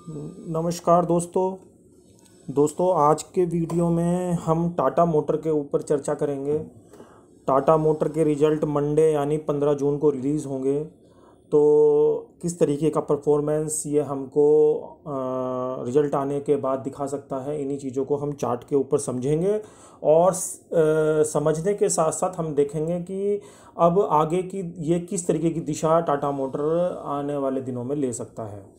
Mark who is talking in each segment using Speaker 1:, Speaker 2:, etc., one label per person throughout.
Speaker 1: नमस्कार दोस्तों आज के वीडियो में हम टाटा मोटर के ऊपर चर्चा करेंगे। टाटा मोटर के रिज़ल्ट मंडे यानी 15 जून को रिलीज़ होंगे। तो किस तरीके का परफॉर्मेंस ये हमको रिज़ल्ट आने के बाद दिखा सकता है, इन्हीं चीज़ों को हम चार्ट के ऊपर समझेंगे और समझने के साथ साथ हम देखेंगे कि अब आगे की ये किस तरीके की दिशा टाटा मोटर आने वाले दिनों में ले सकता है।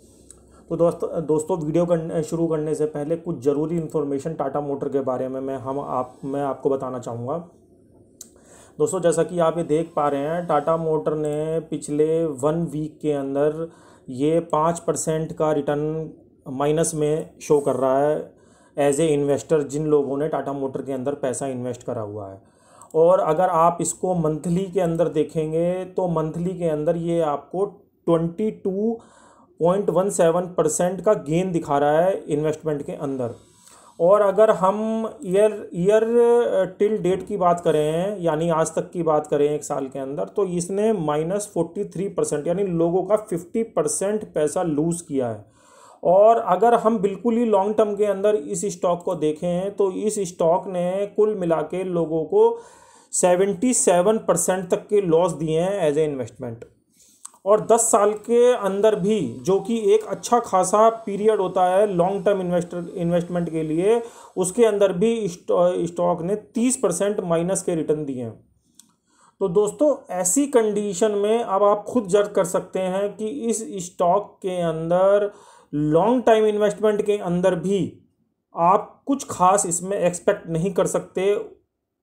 Speaker 1: तो दोस्तों वीडियो शुरू करने से पहले कुछ ज़रूरी इन्फॉर्मेशन टाटा मोटर के बारे में मैं आपको बताना चाहूँगा। दोस्तों जैसा कि आप ये देख पा रहे हैं, टाटा मोटर ने पिछले 1 वीक के अंदर ये 5% का रिटर्न माइनस में शो कर रहा है एज ए इन्वेस्टर, जिन लोगों ने टाटा मोटर के अंदर पैसा इन्वेस्ट करा हुआ है। और अगर आप इसको मंथली के अंदर देखेंगे तो मंथली के अंदर ये आपको 22.17% का गेन दिखा रहा है इन्वेस्टमेंट के अंदर। और अगर हम ईयर टिल डेट की बात करें, यानी आज तक की बात करें एक साल के अंदर, तो इसने -43% यानी लोगों का 50% पैसा लूज़ किया है। और अगर हम बिल्कुल ही लॉन्ग टर्म के अंदर इस स्टॉक को देखें तो इस स्टॉक ने कुल मिला के लोगों को 77% तक के लॉस दिए हैं एज ए इन्वेस्टमेंट। और 10 साल के अंदर भी, जो कि एक अच्छा खासा पीरियड होता है लॉन्ग टर्म इन्वेस्टमेंट के लिए, उसके अंदर भी स्टॉक ने 30% माइनस के रिटर्न दिए हैं। तो दोस्तों ऐसी कंडीशन में अब आप खुद जज कर सकते हैं कि इस स्टॉक के अंदर लॉन्ग टाइम इन्वेस्टमेंट के अंदर भी आप कुछ खास इसमें एक्सपेक्ट नहीं कर सकते।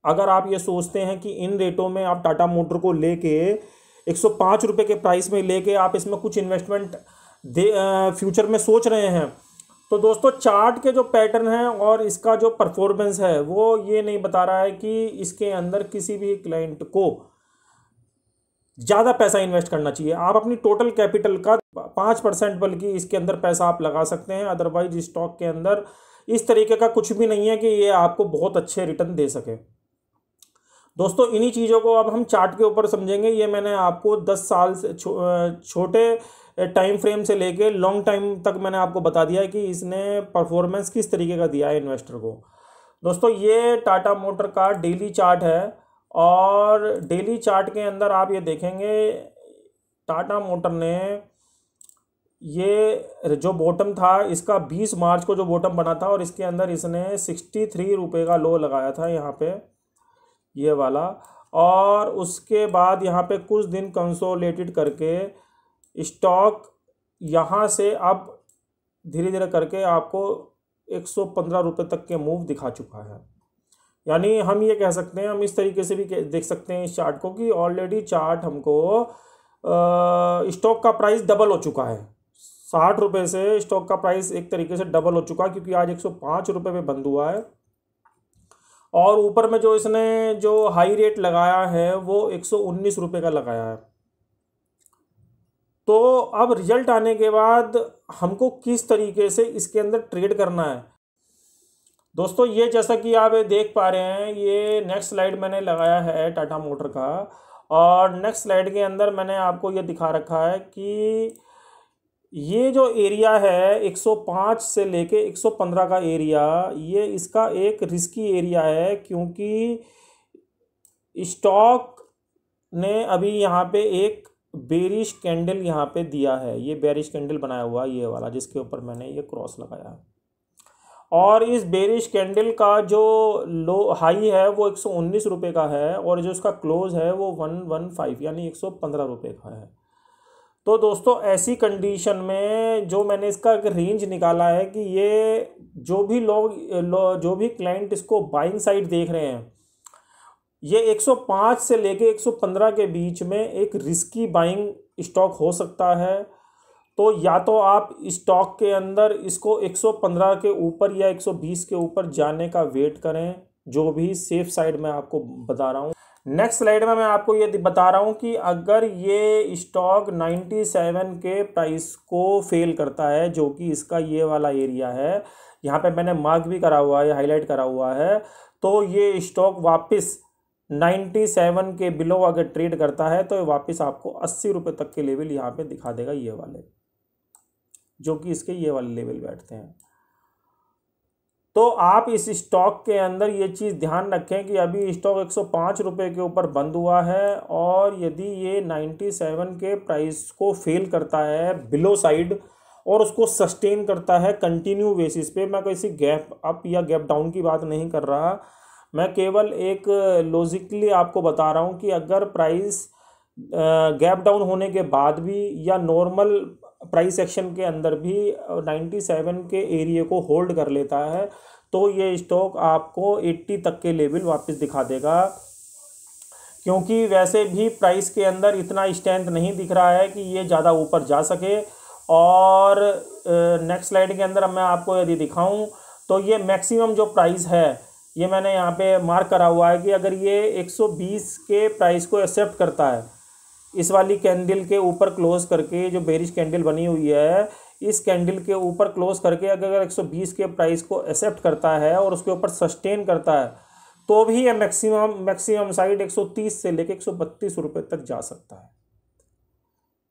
Speaker 1: अगर आप ये सोचते हैं कि इन रेटों में आप टाटा मोटर को लेके 105 रुपये के प्राइस में लेके आप इसमें कुछ इन्वेस्टमेंट फ्यूचर में सोच रहे हैं, तो दोस्तों चार्ट के जो पैटर्न है और इसका जो परफॉर्मेंस है वो ये नहीं बता रहा है कि इसके अंदर किसी भी क्लाइंट को ज़्यादा पैसा इन्वेस्ट करना चाहिए। आप अपनी टोटल कैपिटल का 5% बल्कि इसके अंदर पैसा आप लगा सकते हैं। अदरवाइज स्टॉक के अंदर इस तरीके का कुछ भी नहीं है कि ये आपको बहुत अच्छे रिटर्न दे सके। दोस्तों इन्हीं चीज़ों को अब हम चार्ट के ऊपर समझेंगे। ये मैंने आपको 10 साल से छोटे टाइम फ्रेम से लेके लॉन्ग टाइम तक मैंने आपको बता दिया है कि इसने परफॉर्मेंस किस तरीके का दिया है इन्वेस्टर को। दोस्तों ये टाटा मोटर का डेली चार्ट है और डेली चार्ट के अंदर आप ये देखेंगे टाटा मोटर ने ये जो बॉटम था इसका 20 मार्च को जो बॉटम बना था और इसके अंदर इसने 63 रुपये का लो लगाया था यहाँ पे, ये वाला। और उसके बाद यहाँ पे कुछ दिन कंसोलिडेटेड करके स्टॉक यहाँ से अब धीरे धीरे करके आपको 115 रुपये तक के मूव दिखा चुका है। यानी हम ये कह सकते हैं, हम इस तरीके से भी देख सकते हैं इस चार्ट को कि ऑलरेडी चार्ट हमको स्टॉक का प्राइस डबल हो चुका है। 60 रुपये से स्टॉक का प्राइस एक तरीके से डबल हो चुका है, क्योंकि आज 105 रुपये पे बंद हुआ है। और ऊपर में जो इसने जो हाई रेट लगाया है वो 119 रुपये का लगाया है। तो अब रिजल्ट आने के बाद हमको किस तरीके से इसके अंदर ट्रेड करना है, दोस्तों ये जैसा कि आप देख पा रहे हैं, ये नेक्स्ट स्लाइड मैंने लगाया है टाटा मोटर का। और नेक्स्ट स्लाइड के अंदर मैंने आपको ये दिखा रखा है कि ये जो एरिया है 105 से लेके 115 का एरिया, ये इसका एक रिस्की एरिया है, क्योंकि स्टॉक ने अभी यहाँ पे एक बेरिश कैंडल यहाँ पे दिया है। ये बेरिश कैंडल बनाया हुआ ये वाला, जिसके ऊपर मैंने ये क्रॉस लगाया है। और इस बेरिश कैंडल का जो लो हाई है वो 119 रुपये का है और जो इसका क्लोज है वो 115 यानी 115 रुपये का है। तो दोस्तों ऐसी कंडीशन में जो मैंने इसका एक रेंज निकाला है कि ये जो भी क्लाइंट इसको बाइंग साइड देख रहे हैं, ये 105 से लेके 115 के बीच में एक रिस्की बाइंग स्टॉक हो सकता है। तो या तो आप स्टॉक के अंदर इसको 115 के ऊपर या 120 के ऊपर जाने का वेट करें, जो भी सेफ साइड में आपको बता रहा हूँ। नेक्स्ट स्लाइड में मैं आपको ये बता रहा हूँ कि अगर ये स्टॉक 97 के प्राइस को फेल करता है, जो कि इसका ये वाला एरिया है, यहाँ पे मैंने मार्क भी करा हुआ है, हाईलाइट करा हुआ है, तो ये स्टॉक वापस 97 के बिलो अगर ट्रेड करता है तो वापस आपको 80 रुपये तक के लेवल यहाँ पे दिखा देगा ये वाले। जो कि इसके ये वाले लेवल बैठते हैं। तो आप इस स्टॉक के अंदर ये चीज़ ध्यान रखें कि अभी स्टॉक 105 रुपये के ऊपर बंद हुआ है, और यदि ये 97 के प्राइस को फेल करता है बिलो साइड और उसको सस्टेन करता है कंटिन्यू बेसिस पे, मैं किसी गैप अप या गैप डाउन की बात नहीं कर रहा, मैं केवल एक लॉजिकली आपको बता रहा हूँ कि अगर प्राइस गैप डाउन होने के बाद भी या नॉर्मल प्राइस एक्शन के अंदर भी 97 के एरिया को होल्ड कर लेता है तो ये स्टॉक आपको 80 तक के लेवल वापस दिखा देगा, क्योंकि वैसे भी प्राइस के अंदर इतना स्ट्रेंथ नहीं दिख रहा है कि ये ज़्यादा ऊपर जा सके। और नेक्स्ट स्लाइड के अंदर अब मैं आपको यदि दिखाऊं तो ये मैक्सिमम जो प्राइस है ये मैंने यहाँ पे मार्क करा हुआ है कि अगर ये 120 के प्राइस को एक्सेप्ट करता है, इस वाली कैंडल के ऊपर क्लोज करके, जो बेरिश कैंडल बनी हुई है इस कैंडल के ऊपर क्लोज करके अगर 120 के प्राइस को एक्सेप्ट करता है और उसके ऊपर सस्टेन करता है तो भी ये मैक्सिमम साइड 130 से लेके 132 रुपये तक जा सकता है।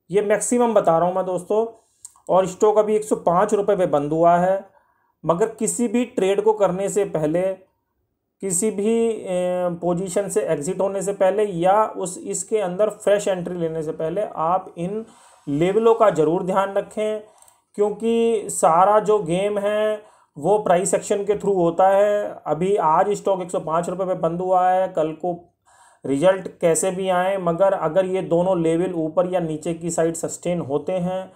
Speaker 1: ये मैक्सिमम बता रहा हूँ मैं दोस्तों। और स्टॉक अभी 105 रुपये पे बंद हुआ है, मगर किसी भी ट्रेड को करने से पहले, किसी भी पोजीशन से एग्जिट होने से पहले या इसके अंदर फ्रेश एंट्री लेने से पहले आप इन लेवलों का ज़रूर ध्यान रखें, क्योंकि सारा जो गेम है वो प्राइस एक्शन के थ्रू होता है। अभी आज स्टॉक 105 रुपये पे बंद हुआ है, कल को रिजल्ट कैसे भी आए, मगर अगर ये दोनों लेवल ऊपर या नीचे की साइड सस्टेन होते हैं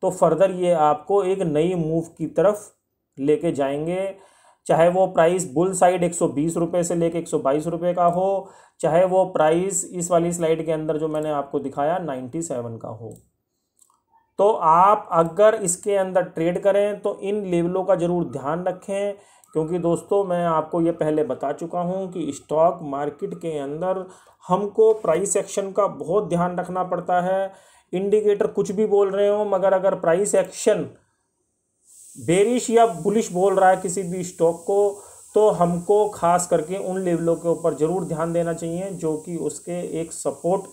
Speaker 1: तो फर्दर ये आपको एक नई मूव की तरफ लेके जाएंगे, चाहे वो प्राइस बुल साइड 120 रुपये से लेके 122 रुपये का हो, चाहे वो प्राइस इस वाली स्लाइड के अंदर जो मैंने आपको दिखाया 97 का हो। तो आप अगर इसके अंदर ट्रेड करें तो इन लेवलों का ज़रूर ध्यान रखें, क्योंकि दोस्तों मैं आपको ये पहले बता चुका हूँ कि स्टॉक मार्केट के अंदर हमको प्राइस एक्शन का बहुत ध्यान रखना पड़ता है। इंडिकेटर कुछ भी बोल रहे हो, मगर अगर प्राइस एक्शन बेरिश या बुलिश बोल रहा है किसी भी स्टॉक को, तो हमको खास करके उन लेवलों के ऊपर ज़रूर ध्यान देना चाहिए जो कि उसके एक सपोर्ट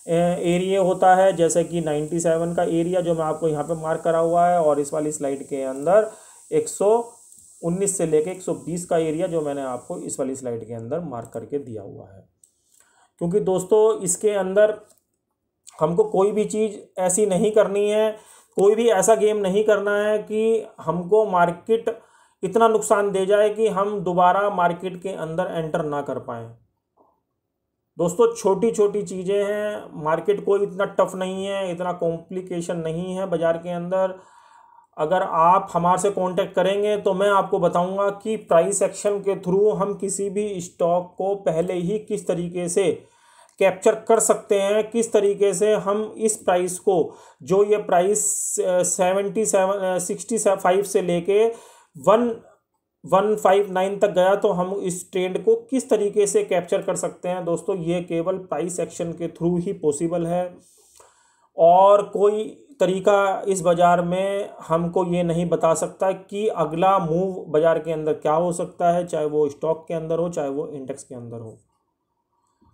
Speaker 1: एरिया होता है, जैसे कि 97 का एरिया जो मैं आपको यहाँ पे मार्क करा हुआ है, और इस वाली स्लाइड के अंदर 119 से लेके 120 का एरिया जो मैंने आपको इस वाली स्लाइड के अंदर मार्क करके दिया हुआ है। क्योंकि दोस्तों इसके अंदर हमको कोई भी चीज़ ऐसी नहीं करनी है, कोई भी ऐसा गेम नहीं करना है कि हमको मार्केट इतना नुकसान दे जाए कि हम दोबारा मार्केट के अंदर एंटर ना कर पाएँ। दोस्तों छोटी छोटी चीज़ें हैं, मार्केट कोई इतना टफ नहीं है, इतना कॉम्प्लिकेशन नहीं है बाज़ार के अंदर। अगर आप हमारे से कांटेक्ट करेंगे तो मैं आपको बताऊंगा कि प्राइस एक्शन के थ्रू हम किसी भी स्टॉक को पहले ही किस तरीके से कैप्चर कर सकते हैं, किस तरीके से हम इस प्राइस को, जो ये प्राइस 65 से लेके 159 तक गया, तो हम इस ट्रेंड को किस तरीके से कैप्चर कर सकते हैं। दोस्तों ये केवल प्राइस एक्शन के थ्रू ही पॉसिबल है, और कोई तरीका इस बाज़ार में हमको ये नहीं बता सकता कि अगला मूव बाज़ार के अंदर क्या हो सकता है, चाहे वो स्टॉक के अंदर हो चाहे वो इंडेक्स के अंदर हो।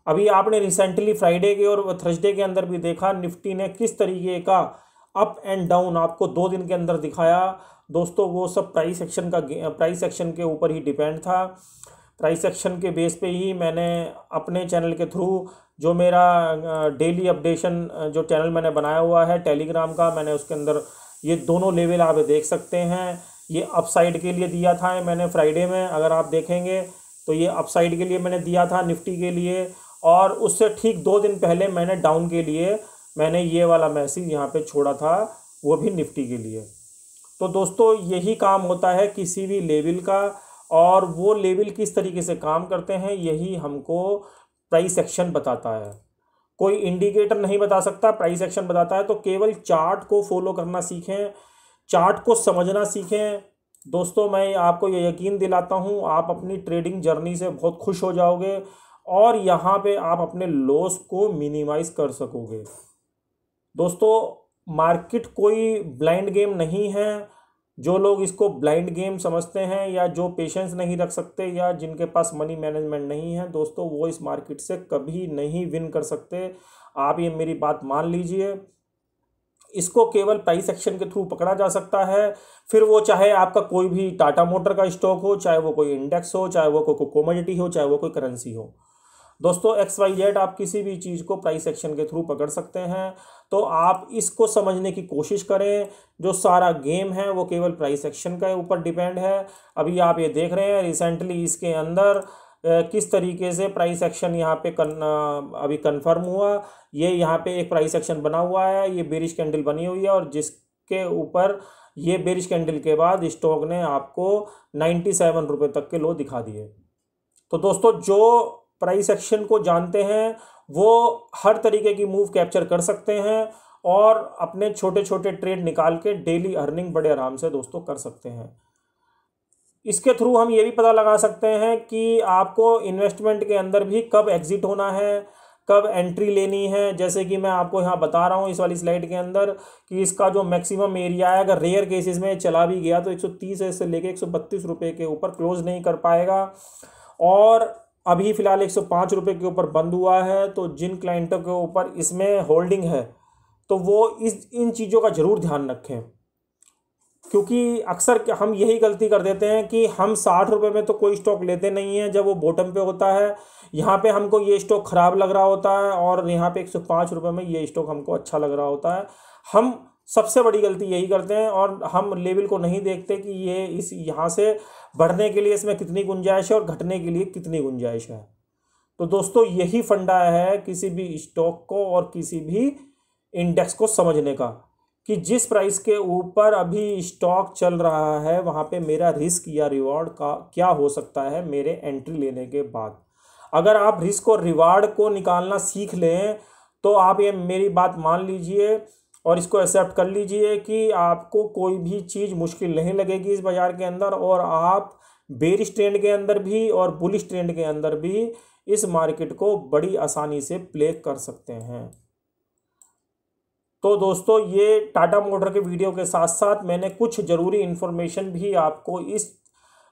Speaker 1: अभी आपने रिसेंटली फ्राइडे के और थर्सडे के अंदर भी देखा निफ्टी ने किस तरीके का अप एंड डाउन आपको 2 दिन के अंदर दिखाया। दोस्तों वो सब प्राइस एक्शन के ऊपर ही डिपेंड था। प्राइस एक्शन के बेस पे ही मैंने अपने चैनल के थ्रू, जो मेरा डेली अपडेशन जो चैनल मैंने बनाया हुआ है टेलीग्राम का, मैंने उसके अंदर ये दोनों लेवल आप देख सकते हैं। ये अपसाइड के लिए दिया था मैंने फ्राइडे में, अगर आप देखेंगे तो ये अपसाइड के लिए मैंने दिया था निफ्टी के लिए, और उससे ठीक 2 दिन पहले मैंने डाउन के लिए मैंने ये वाला मैसेज यहाँ पे छोड़ा था, वो भी निफ्टी के लिए। तो दोस्तों यही काम होता है किसी भी लेवल का, और वो लेवल किस तरीके से काम करते हैं यही हमको प्राइस एक्शन बताता है। कोई इंडिकेटर नहीं बता सकता, प्राइस एक्शन बताता है। तो केवल चार्ट को फॉलो करना सीखें, चार्ट को समझना सीखें। दोस्तों मैं आपको ये यकीन दिलाता हूँ आप अपनी ट्रेडिंग जर्नी से बहुत खुश हो जाओगे, और यहाँ पे आप अपने लॉस को मिनिमाइज कर सकोगे। दोस्तों मार्केट कोई ब्लाइंड गेम नहीं है। जो लोग इसको ब्लाइंड गेम समझते हैं, या जो पेशेंस नहीं रख सकते, या जिनके पास मनी मैनेजमेंट नहीं है, दोस्तों वो इस मार्केट से कभी नहीं विन कर सकते। आप ये मेरी बात मान लीजिए। इसको केवल प्राइस एक्शन के थ्रू पकड़ा जा सकता है। फिर वो चाहे आपका कोई भी टाटा मोटर का स्टॉक हो, चाहे वो कोई इंडेक्स हो, चाहे वो कोई कमोडिटी हो, चाहे वो कोई करेंसी हो। दोस्तों XYZ आप किसी भी चीज़ को प्राइस एक्शन के थ्रू पकड़ सकते हैं। तो आप इसको समझने की कोशिश करें। जो सारा गेम है वो केवल प्राइस एक्शन के ऊपर डिपेंड है। अभी आप ये देख रहे हैं रिसेंटली इसके अंदर किस तरीके से प्राइस एक्शन यहाँ पे अभी कंफर्म हुआ। ये यहाँ पे एक प्राइस एक्शन बना हुआ है, ये बेरिश कैंडल बनी हुई है, और जिसके ऊपर ये बेरिश कैंडल के बाद स्टॉक ने आपको 97 रुपये तक के लो दिखा दिए। तो दोस्तों जो प्राइस एक्शन को जानते हैं वो हर तरीके की मूव कैप्चर कर सकते हैं और अपने छोटे छोटे ट्रेड निकाल के डेली अर्निंग बड़े आराम से दोस्तों कर सकते हैं। इसके थ्रू हम ये भी पता लगा सकते हैं कि आपको इन्वेस्टमेंट के अंदर भी कब एग्जिट होना है, कब एंट्री लेनी है। जैसे कि मैं आपको यहाँ बता रहा हूँ इस वाली स्लाइड के अंदर कि इसका जो मैक्सिमम एरिया है, अगर रेयर केसेस में चला भी गया तो 130 से लेके 132 रुपये के ऊपर क्लोज नहीं कर पाएगा। और अभी फ़िलहाल 105 रुपये के ऊपर बंद हुआ है। तो जिन क्लाइंटों के ऊपर इसमें होल्डिंग है तो वो इन चीज़ों का ज़रूर ध्यान रखें, क्योंकि अक्सर हम यही गलती कर देते हैं कि हम 60 रुपये में तो कोई स्टॉक लेते नहीं हैं जब वो बॉटम पे होता है। यहाँ पे हमको ये स्टॉक ख़राब लग रहा होता है और यहाँ पे 105 रुपये में ये स्टॉक हमको अच्छा लग रहा होता है। हम सबसे बड़ी गलती यही करते हैं और हम लेवल को नहीं देखते कि ये यहाँ से बढ़ने के लिए इसमें कितनी गुंजाइश है और घटने के लिए कितनी गुंजाइश है। तो दोस्तों यही फंडा है किसी भी स्टॉक को और किसी भी इंडेक्स को समझने का, कि जिस प्राइस के ऊपर अभी स्टॉक चल रहा है वहाँ पे मेरा रिस्क या रिवॉर्ड का क्या हो सकता है मेरे एंट्री लेने के बाद। अगर आप रिस्क और रिवार्ड को निकालना सीख लें तो आप ये मेरी बात मान लीजिए और इसको एक्सेप्ट कर लीजिए कि आपको कोई भी चीज़ मुश्किल नहीं लगेगी इस बाज़ार के अंदर, और आप बेरिश ट्रेंड के अंदर भी और बुलिश ट्रेंड के अंदर भी इस मार्केट को बड़ी आसानी से प्ले कर सकते हैं। तो दोस्तों ये टाटा मोटर के वीडियो के साथ साथ मैंने कुछ ज़रूरी इन्फॉर्मेशन भी आपको इस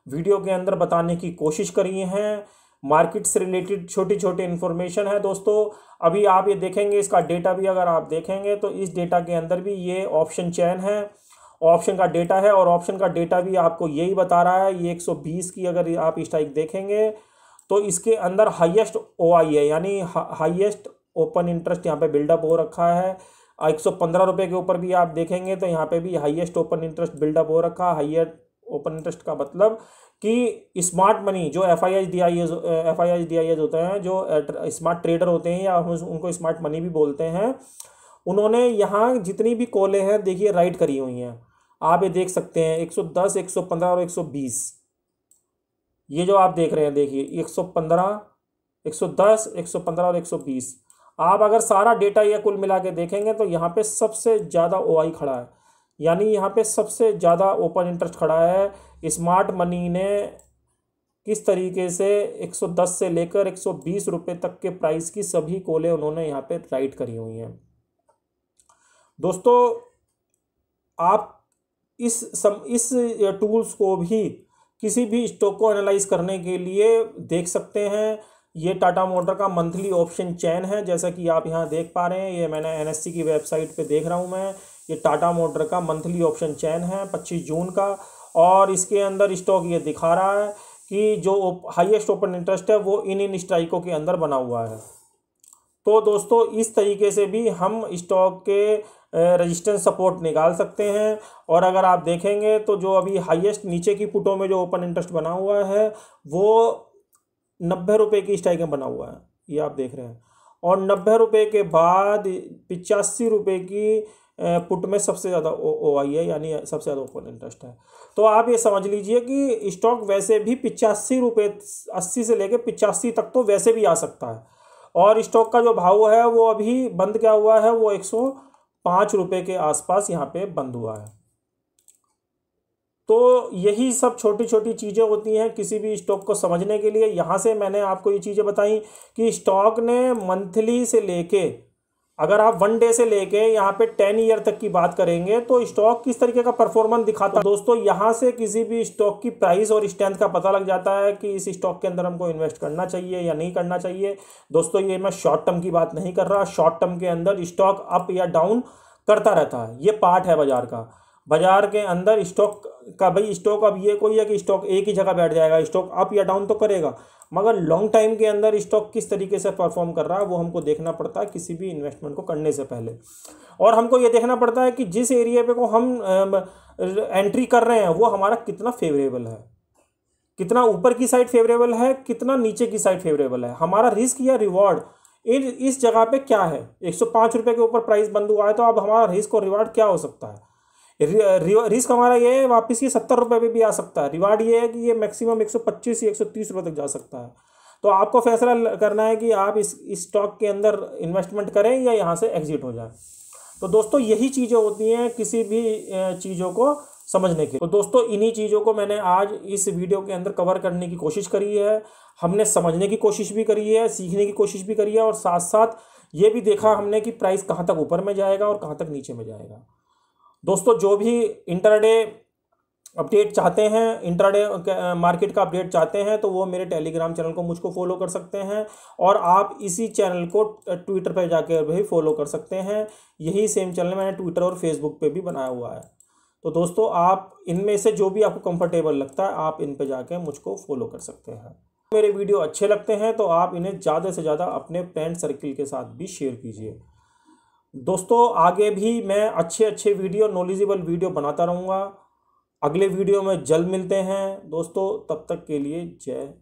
Speaker 1: वीडियो के अंदर बताने की कोशिश करी हैं। मार्केट से रिलेटेड छोटी छोटी इन्फॉर्मेशन है दोस्तों। अभी आप ये देखेंगे इसका डेटा भी अगर आप देखेंगे तो इस डेटा के अंदर भी ये ऑप्शन चैन है, ऑप्शन का डेटा है, और ऑप्शन का डेटा भी आपको यही बता रहा है। ये 120 की अगर आप स्ट्राइक देखेंगे तो इसके अंदर हाईएस्ट OI है, यानी हाईएस्ट ओपन इंटरेस्ट यहाँ पे बिल्डअप हो रखा है। 115 रुपये के ऊपर भी आप देखेंगे तो यहाँ पे भी हाईएस्ट ओपन इंटरेस्ट बिल्डअप हो रखा है। हाईएस्ट ओपन इंटरेस्ट का मतलब कि स्मार्ट मनी जो FIIs होते हैं, जो स्मार्ट ट्रेडर होते हैं या उनको स्मार्ट मनी भी बोलते हैं, उन्होंने यहाँ जितनी भी कॉलें हैं देखिए राइट करी हुई हैं। आप ये देख सकते हैं 110, 115 और 120। ये जो आप देख रहे हैं देखिए 115, 110, 115 और 120। आप अगर सारा डेटा ये कुल मिला के देखेंगे तो यहाँ पे सबसे ज़्यादा OI खड़ा है, यानी यहाँ पे सबसे ज़्यादा ओपन इंटरेस्ट खड़ा है। स्मार्ट मनी ने किस तरीके से 110 से लेकर 120 रुपये तक के प्राइस की सभी कॉलें उन्होंने यहाँ पे राइट करी हुई हैं। दोस्तों आप इस टूल्स को भी किसी भी स्टॉक को एनालाइज करने के लिए देख सकते हैं। ये टाटा मोटर का मंथली ऑप्शन चैन है, जैसा कि आप यहाँ देख पा रहे हैं। ये मैंने NSE की वेबसाइट पे देख रहा हूँ मैं। ये टाटा मोटर का मंथली ऑप्शन चैन है 25 जून का, और इसके अंदर स्टॉक ये दिखा रहा है कि जो हाईएस्ट ओपन इंटरेस्ट है वो इन स्ट्राइकों के अंदर बना हुआ है। तो दोस्तों इस तरीके से भी हम स्टॉक के रेजिस्टेंस सपोर्ट निकाल सकते हैं। और अगर आप देखेंगे तो जो अभी हाईएस्ट नीचे की पुटों में जो ओपन इंटरेस्ट बना हुआ है वो 90 रुपये की स्ट्राइक में बना हुआ है, ये आप देख रहे हैं। और 90 रुपये के बाद 85 रुपये की पुट में सबसे ज़्यादा OI है, यानी सबसे ज़्यादा ओपन इंटरेस्ट है। तो आप ये समझ लीजिए कि स्टॉक वैसे भी 85 रुपये 80 से लेकर 85 तक तो वैसे भी आ सकता है। और स्टॉक का जो भाव है वो अभी बंद क्या हुआ है, वो 105 रुपये के आसपास यहाँ पे बंद हुआ है। तो यही सब छोटी छोटी चीज़ें होती हैं किसी भी स्टॉक को समझने के लिए। यहाँ से मैंने आपको ये चीज़ें बताई कि स्टॉक ने मंथली से लेके, अगर आप 1 डे से लेके यहाँ पे 10 ईयर तक की बात करेंगे तो स्टॉक किस तरीके का परफॉर्मेंस दिखाता है। दोस्तों यहाँ से किसी भी स्टॉक की प्राइस और स्ट्रेंथ का पता लग जाता है कि इस स्टॉक के अंदर हमको इन्वेस्ट करना चाहिए या नहीं करना चाहिए। दोस्तों ये मैं शॉर्ट टर्म की बात नहीं कर रहा। शॉर्ट टर्म के अंदर स्टॉक अप या डाउन करता रहता है। ये पार्ट है बाजार का। बाजार के अंदर स्टॉक का भाई स्टॉक अब ये कोई है कि स्टॉक एक ही जगह बैठ जाएगा, स्टॉक अप या डाउन तो करेगा, मगर लॉन्ग टाइम के अंदर स्टॉक किस तरीके से परफॉर्म कर रहा है वो हमको देखना पड़ता है किसी भी इन्वेस्टमेंट को करने से पहले। और हमको ये देखना पड़ता है कि जिस एरिया पे को हम एंट्री कर रहे हैं वो हमारा कितना फेवरेबल है, कितना ऊपर की साइड फेवरेबल है, कितना नीचे की साइड फेवरेबल है, हमारा रिस्क या रिवॉर्ड इस जगह पे क्या है। 105 रुपये के ऊपर प्राइस बंद हुआ है तो अब हमारा रिस्क और रिवार्ड क्या हो सकता है। रिस्क हमारा ये है वापस ये 70 रुपये पे भी आ सकता है, रिवार्ड ये है कि ये मैक्सिमम 125 या 130 रुपये तक जा सकता है। तो आपको फैसला करना है कि आप इस स्टॉक के अंदर इन्वेस्टमेंट करें या यहाँ से एग्जिट हो जाए। तो दोस्तों यही चीज़ें होती हैं किसी भी चीज़ों को समझने की। तो दोस्तों इन्हीं चीज़ों को मैंने आज इस वीडियो के अंदर कवर करने की कोशिश करी है। हमने समझने की कोशिश भी करी है, सीखने की कोशिश भी करी है, और साथ साथ ये भी देखा हमने कि प्राइस कहाँ तक ऊपर में जाएगा और कहाँ तक नीचे में जाएगा। दोस्तों जो भी इंटरडे अपडेट चाहते हैं, इंट्राडे मार्केट का अपडेट चाहते हैं, तो वो मेरे टेलीग्राम चैनल को मुझको फॉलो कर सकते हैं, और आप इसी चैनल को ट्विटर पर जाकर भी फॉलो कर सकते हैं। यही सेम चैनल मैंने ट्विटर और फेसबुक पे भी बनाया हुआ है। तो दोस्तों आप इनमें से जो भी आपको कंफर्टेबल लगता है आप इन पे जाके मुझको फॉलो कर सकते हैं। मेरे वीडियो अच्छे लगते हैं तो आप इन्हें ज़्यादा से ज़्यादा अपने फ्रेंड सर्किल के साथ भी शेयर कीजिए। दोस्तों आगे भी मैं अच्छे वीडियो, नॉलेजेबल वीडियो बनाता रहूँगा। अगले वीडियो में जल्द मिलते हैं दोस्तों, तब तक के लिए जय